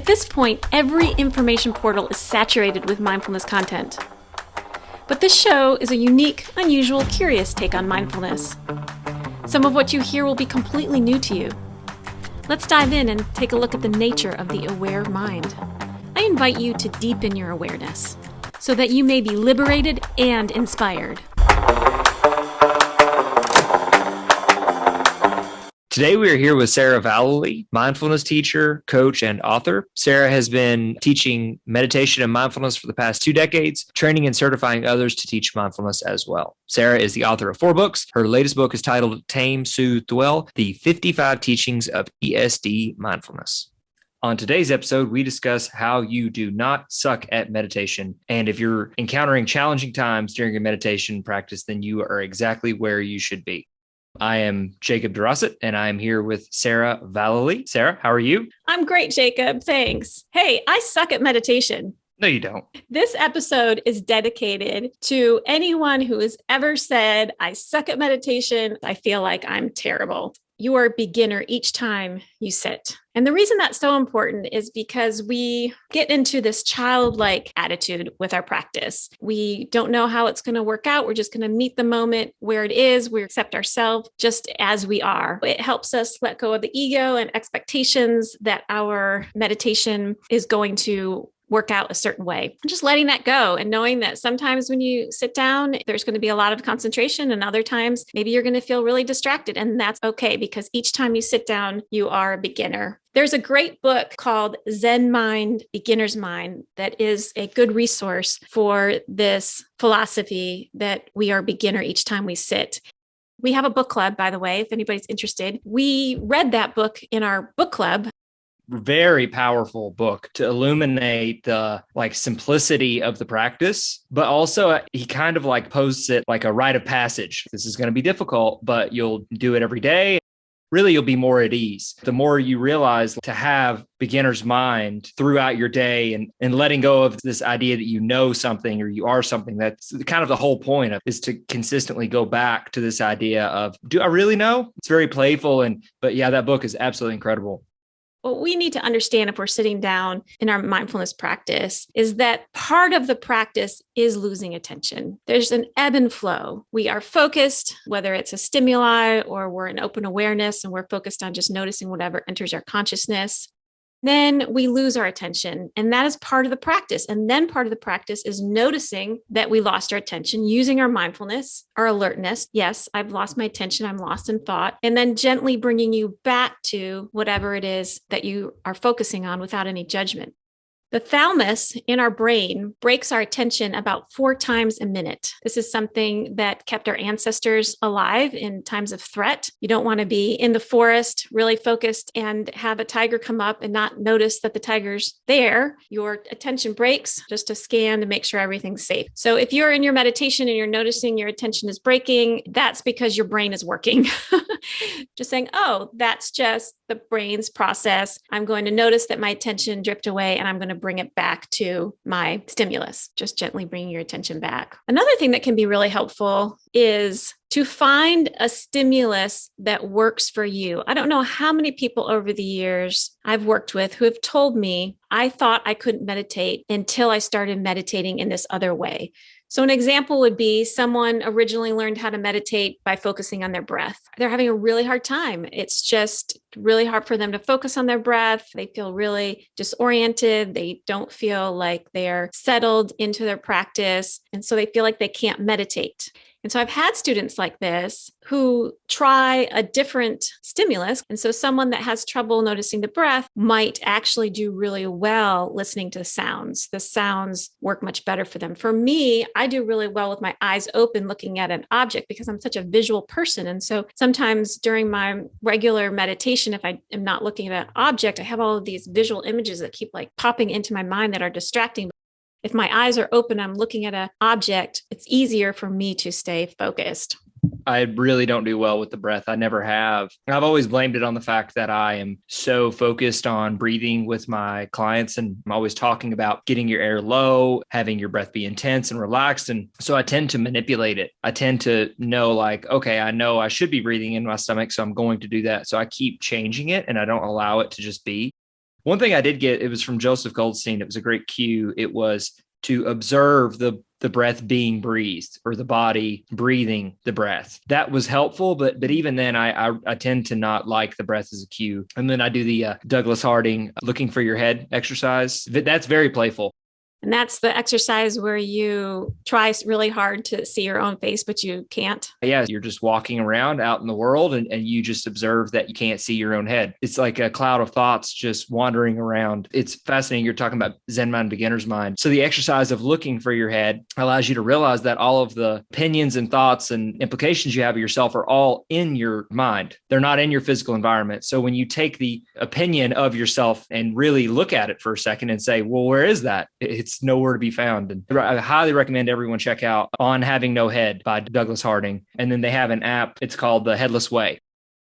this point, every information portal is saturated with mindfulness content. But this show is a unique, unusual, curious take on mindfulness. Some of what you hear will be completely new to you. Let's dive in and take a look at the nature of the aware mind. I invite you to deepen your awareness so that you may be liberated and inspired. Today we are here with Sarah Vallely, mindfulness teacher, coach, and author. Sarah has been teaching meditation and mindfulness for the past 2 decades, training and certifying others to teach mindfulness as well. Sarah is the author of 4 books. Her latest book is titled Tame, Soothe, Dwell, the 55 Teachings of ESD Mindfulness. On today's episode, we discuss how you do not suck at meditation. And if you're encountering challenging times during your meditation practice, then you are exactly where you should be. I am Jacob Durasset, and I am here with Sarah Vallely. Sarah, how are you? I'm great, Jacob. Thanks. Hey, I suck at meditation. No, you don't. This episode is dedicated to anyone who has ever said, I suck at meditation. I feel like I'm terrible. You are a beginner each time you sit. And the reason that's so important is because we get into this childlike attitude with our practice. We don't know how it's going to work out. We're just going to meet the moment where it is. We accept ourselves just as we are. It helps us let go of the ego and expectations that our meditation is going to work out a certain way. Just letting that go and knowing that sometimes when you sit down, there's going to be a lot of concentration, and other times maybe you're going to feel really distracted. And that's okay, because each time you sit down, you are a beginner. There's a great book called Zen Mind, Beginner's Mind that is a good resource for this philosophy that we are a beginner each time we sit. We have a book club, by the way, if anybody's interested. We read that book in our book club. Very powerful book to illuminate the simplicity of the practice, but also he kind of posts it like a rite of passage. This is going to be difficult, but you'll do it every day. Really, you'll be more at ease. The more you realize to have beginner's mind throughout your day and letting go of this idea that you know something or you are something, that's kind of the whole point of is to consistently go back to this idea of, do I really know? It's very playful. But yeah, that book is absolutely incredible. What we need to understand if we're sitting down in our mindfulness practice is that part of the practice is losing attention. There's an ebb and flow. We are focused, whether it's a stimuli or we're in open awareness and we're focused on just noticing whatever enters our consciousness. Then we lose our attention, and that is part of the practice. And then part of the practice is noticing that we lost our attention, using our mindfulness, our alertness. Yes, I've lost my attention. I'm lost in thought. And then gently bringing you back to whatever it is that you are focusing on without any judgment. The thalamus in our brain breaks our attention about 4 times a minute. This is something that kept our ancestors alive in times of threat. You don't want to be in the forest, really focused, and have a tiger come up and not notice that the tiger's there. Your attention breaks just to scan to make sure everything's safe. So if you're in your meditation and you're noticing your attention is breaking, that's because your brain is working. Just saying, oh, that's just the brain's process. I'm going to notice that my attention drift away and I'm going to bring it back to my stimulus, just gently bringing your attention back. Another thing that can be really helpful is to find a stimulus that works for you. I don't know how many people over the years I've worked with who have told me, I thought I couldn't meditate until I started meditating in this other way. So an example would be someone originally learned how to meditate by focusing on their breath. They're having a really hard time. It's just really hard for them to focus on their breath. They feel really disoriented. They don't feel like they're settled into their practice. And so they feel like they can't meditate. And so I've had students like this who try a different stimulus. And so someone that has trouble noticing the breath might actually do really well listening to sounds. The sounds work much better for them. For me, I do really well with my eyes open looking at an object because I'm such a visual person. And so sometimes during my regular meditation, if I am not looking at an object, I have all of these visual images that keep popping into my mind that are distracting. If my eyes are open, I'm looking at an object, it's easier for me to stay focused. I really don't do well with the breath. I never have. I've always blamed it on the fact that I am so focused on breathing with my clients. And I'm always talking about getting your air low, having your breath be intense and relaxed. And so I tend to manipulate it. I tend to know okay, I know I should be breathing in my stomach, so I'm going to do that. So I keep changing it and I don't allow it to just be. One thing I did get, it was from Joseph Goldstein. It was a great cue. It was to observe the breath being breathed, or the body breathing the breath. That was helpful, but even then, I tend to not like the breath as a cue. And then I do the Douglas Harding looking for your head exercise. That's very playful. And that's the exercise where you try really hard to see your own face, but you can't. Yeah, you're just walking around out in the world and you just observe that you can't see your own head. It's like a cloud of thoughts just wandering around. It's fascinating. You're talking about Zen mind, beginner's mind. So the exercise of looking for your head allows you to realize that all of the opinions and thoughts and implications you have of yourself are all in your mind. They're not in your physical environment. So when you take the opinion of yourself and really look at it for a second and say, well, where is that? It's nowhere to be found. And I highly recommend everyone check out On Having No Head by Douglas Harding. And then they have an app. It's called The Headless Way.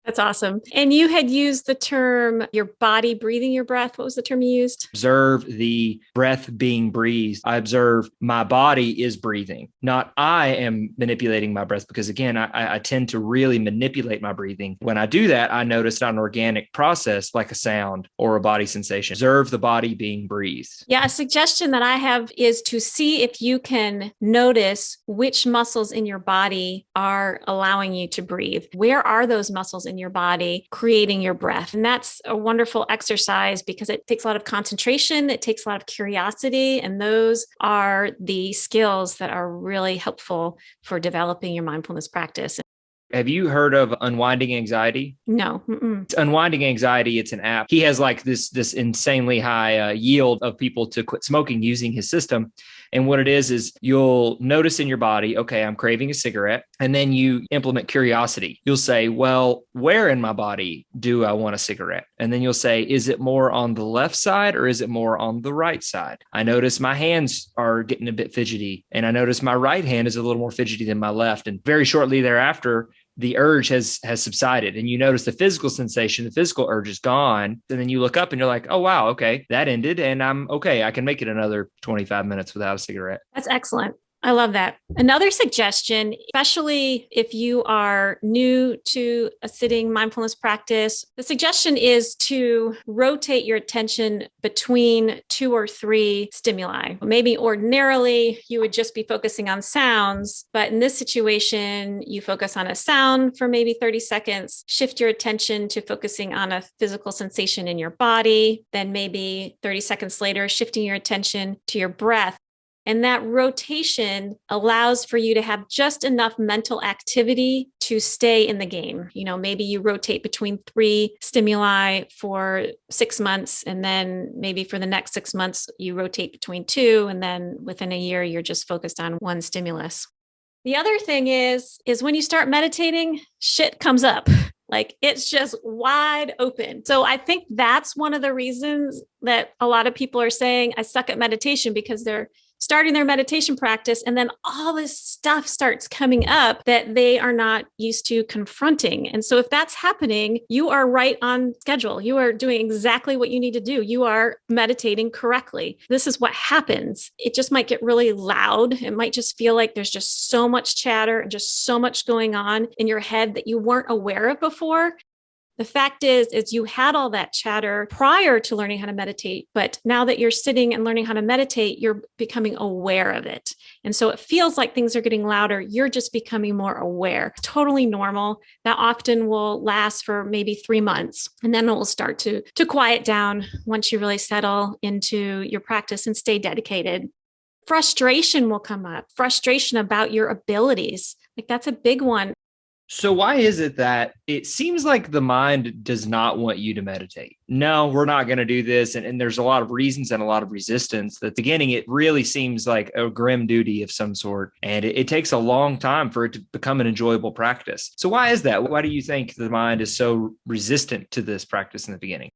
That's awesome. And you had used the term your body breathing your breath. What was the term you used? Observe the breath being breathed. I observe my body is breathing, not I am manipulating my breath, because again, I tend to really manipulate my breathing. When I do that, I notice not an organic process like a sound or a body sensation. Observe the body being breathed. Yeah, a suggestion that I have is to see if you can notice which muscles in your body are allowing you to breathe. Where are those muscles in your body creating your breath? And that's a wonderful exercise because it takes a lot of concentration. It takes a lot of curiosity. And those are the skills that are really helpful for developing your mindfulness practice. Have you heard of Unwinding Anxiety? No. Mm-mm. It's Unwinding Anxiety. It's an app. He has like this insanely high yield of people to quit smoking using his system. And what it is you'll notice in your body, okay, I'm craving a cigarette. And then you implement curiosity. You'll say, well, where in my body do I want a cigarette? And then you'll say, is it more on the left side or is it more on the right side? I notice my hands are getting a bit fidgety, and I notice my right hand is a little more fidgety than my left. And very shortly thereafter, the urge has subsided, and you notice the physical sensation, the physical urge is gone. And then you look up and you're like, oh, wow, okay, that ended. And I'm okay. I can make it another 25 minutes without a cigarette. That's excellent. I love that. Another suggestion, especially if you are new to a sitting mindfulness practice, the suggestion is to rotate your attention between 2 or 3 stimuli. Maybe ordinarily you would just be focusing on sounds, but in this situation, you focus on a sound for maybe 30 seconds, shift your attention to focusing on a physical sensation in your body, then maybe 30 seconds later, shifting your attention to your breath. And that rotation allows for you to have just enough mental activity to stay in the game. You know, maybe you rotate between 3 stimuli for 6 months, and then maybe for the next 6 months, you rotate between 2, and then within a year, you're just focused on 1 stimulus. The other thing is when you start meditating, shit comes up. Like it's just wide open. So I think that's one of the reasons that a lot of people are saying I suck at meditation, because they're starting their meditation practice, and then all this stuff starts coming up that they are not used to confronting. And so if that's happening, you are right on schedule. You are doing exactly what you need to do. You are meditating correctly. This is what happens. It just might get really loud. It might just feel like there's just so much chatter and just so much going on in your head that you weren't aware of before. The fact is you had all that chatter prior to learning how to meditate, but now that you're sitting and learning how to meditate, you're becoming aware of it. And so it feels like things are getting louder. You're just becoming more aware. Totally normal. That often will last for maybe 3 months, and then it will start to quiet down once you really settle into your practice and stay dedicated. Frustration will come up, frustration about your abilities. Like that's a big one. So why is it that it seems like the mind does not want you to meditate? No, we're not going to do this. And there's a lot of reasons and a lot of resistance. At the beginning, it really seems like a grim duty of some sort. And it takes a long time for it to become an enjoyable practice. So why is that? Why do you think the mind is so resistant to this practice in the beginning?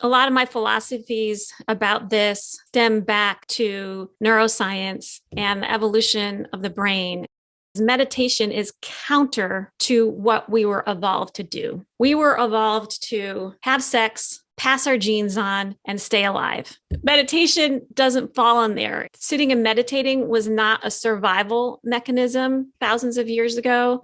A lot of my philosophies about this stem back to neuroscience and the evolution of the brain. Meditation is counter to what we were evolved to do. We were evolved to have sex, pass our genes on, and stay alive. Meditation doesn't fall in there. Sitting and meditating was not a survival mechanism thousands of years ago.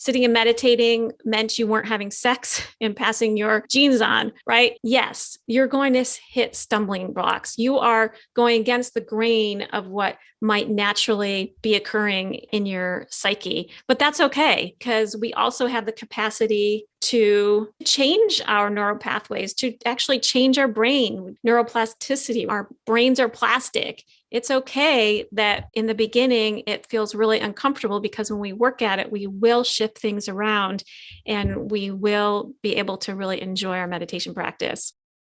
sitting and meditating meant you weren't having sex and passing your jeans on, right? Yes, you're going to hit stumbling blocks. You are going against the grain of what might naturally be occurring in your psyche. But that's okay, because we also have the capacity to change our neural pathways, to actually change our brain, neuroplasticity. Our brains are plastic. It's okay that in the beginning, it feels really uncomfortable, because when we work at it, we will shift things around and we will be able to really enjoy our meditation practice.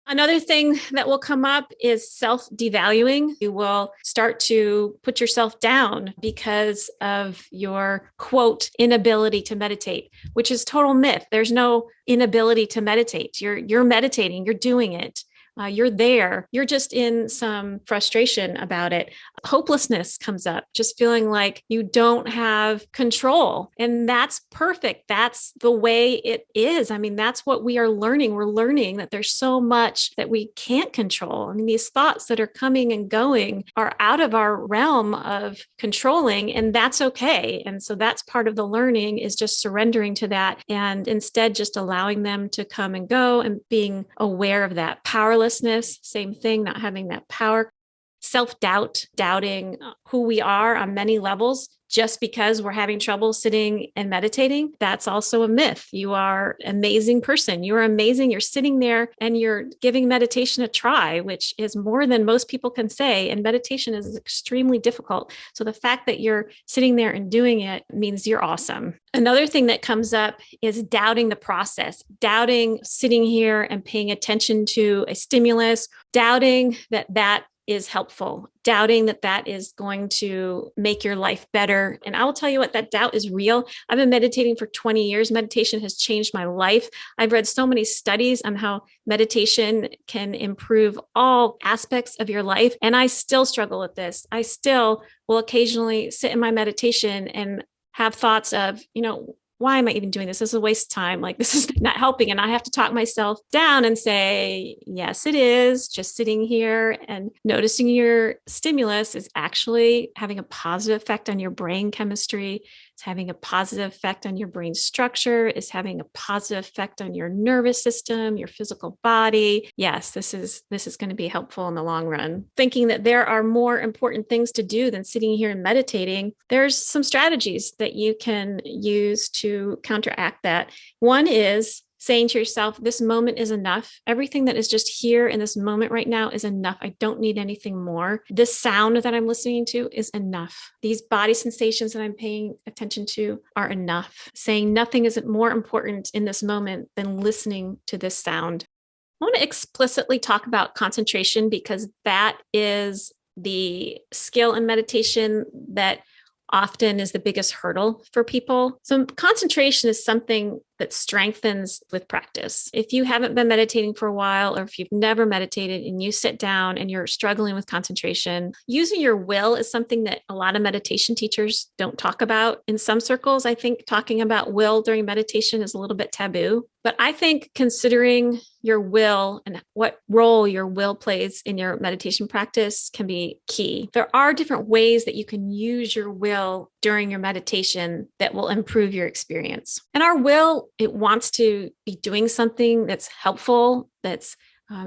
Another thing that will come up is self-devaluing. You will start to put yourself down because of your, quote, inability to meditate, which is total myth. There's no inability to meditate. You're meditating, you're doing it. You're there. You're just in some frustration about it. Hopelessness comes up, just feeling like you don't have control. And that's perfect. That's the way it is. I mean, that's what we are learning. We're learning that there's so much that we can't control. I mean, these thoughts that are coming and going are out of our realm of controlling, and that's okay. And so that's part of the learning, is just surrendering to that and instead just allowing them to come and go and being aware of that. Powerlessness, same thing, not having that power. Self-doubt, doubting who we are on many levels just because we're having trouble sitting and meditating. That's also a myth. You are an amazing person. You're amazing. You're sitting there and you're giving meditation a try, which is more than most people can say. And meditation is extremely difficult. So the fact that you're sitting there and doing it means you're awesome. Another thing that comes up is doubting the process, doubting sitting here and paying attention to a stimulus, doubting that is helpful, doubting that is going to make your life better. And I will tell you what, that doubt is real. I've been meditating for 20 years. Meditation has changed my life. I've read so many studies on how meditation can improve all aspects of your life. And I still struggle with this. I still will occasionally sit in my meditation and have thoughts of, why am I even doing this? This is a waste of time. Like, this is not helping. And I have to talk myself down and say, yes, it is. Just sitting here and noticing your stimulus is actually having a positive effect on your brain chemistry. It's having a positive effect on your brain structure. It's having a positive effect on your nervous system, your physical body. Yes, this is going to be helpful in the long run. Thinking that there are more important things to do than sitting here and meditating, there's some strategies that you can use to counteract that. One is saying to yourself, this moment is enough. Everything that is just here in this moment right now is enough. I don't need anything more. This sound that I'm listening to is enough. These body sensations that I'm paying attention to are enough. Saying nothing is more important in this moment than listening to this sound. I want to explicitly talk about concentration, because that is the skill in meditation that often is the biggest hurdle for people. So concentration is something that strengthens with practice. If you haven't been meditating for a while, or if you've never meditated and you sit down and you're struggling with concentration, using your will is something that a lot of meditation teachers don't talk about. In some circles, I think talking about will during meditation is a little bit taboo. But I think considering your will and what role your will plays in your meditation practice can be key. There are different ways that you can use your will during your meditation that will improve your experience. And our will, it wants to be doing something that's helpful, that's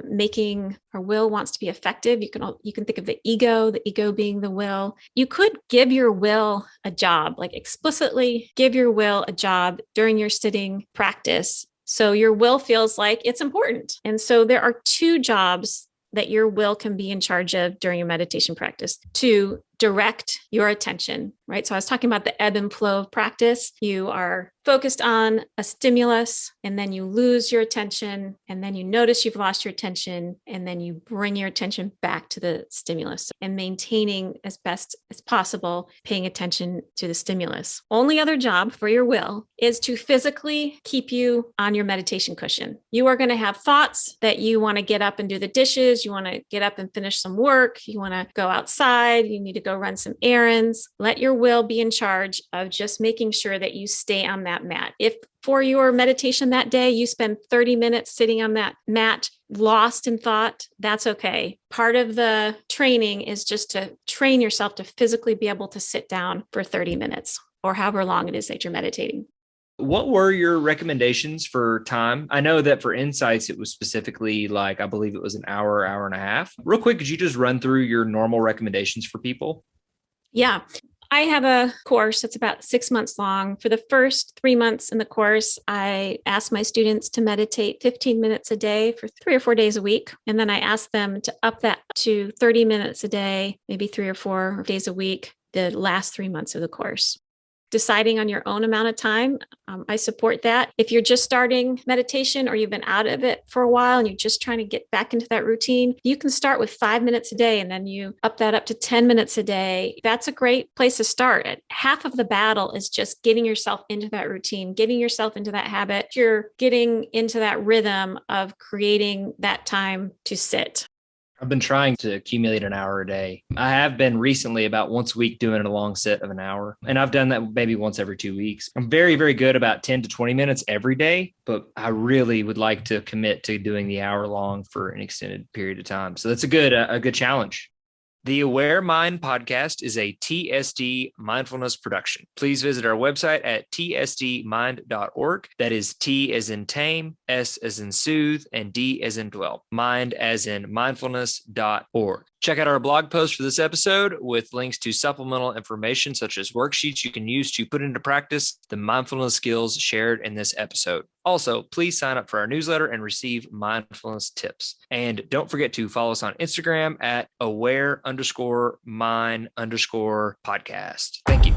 making our will wants to be effective. You can think of the ego being the will. You could give your will a job, like explicitly give your will a job during your sitting practice. So your will feels like it's important. And so there are two jobs that your will can be in charge of during your meditation practice: to direct your attention, right? So I was talking about the ebb and flow of practice. You are focused on a stimulus, and then you lose your attention, and then you notice you've lost your attention, and then you bring your attention back to the stimulus, and maintaining as best as possible, paying attention to the stimulus. Only other job for your will is to physically keep you on your meditation cushion. You are going to have thoughts that you want to get up and do the dishes. You want to get up and finish some work. You want to go outside. You need to go run some errands. Let your will be in charge of just making sure that you stay on that mat. If for your meditation that day, you spend 30 minutes sitting on that mat, lost in thought, that's okay. Part of the training is just to train yourself to physically be able to sit down for 30 minutes or however long it is that you're meditating. What were your recommendations for time? I know that for Insights, it was specifically I believe it was an hour, hour and a half. Real quick, could you just run through your normal recommendations for people? Yeah. I have a course that's about 6 months long. For the first 3 months in the course, I ask my students to meditate 15 minutes a day for 3 or 4 days a week. And then I ask them to up that to 30 minutes a day, maybe 3 or 4 days a week, the last 3 months of the course. Deciding on your own amount of time, I support that. If you're just starting meditation or you've been out of it for a while and you're just trying to get back into that routine, you can start with 5 minutes a day and then you up that up to 10 minutes a day. That's a great place to start. Half of the battle is just getting yourself into that routine, getting yourself into that habit. You're getting into that rhythm of creating that time to sit. I've been trying to accumulate an hour a day. I have been recently about once a week doing a long set of an hour. And I've done that maybe once every 2 weeks. I'm very, very good about 10 to 20 minutes every day, but I really would like to commit to doing the hour long for an extended period of time. So that's a good challenge. The Aware Mind podcast is a TSD mindfulness production. Please visit our website at tsdmind.org. That is T as in tame, S as in soothe, and D as in dwell. Mind as in mindfulness.org. Check out our blog post for this episode with links to supplemental information such as worksheets you can use to put into practice the mindfulness skills shared in this episode. Also, please sign up for our newsletter and receive mindfulness tips. And don't forget to follow us on Instagram at aware_mind_podcast. Thank you.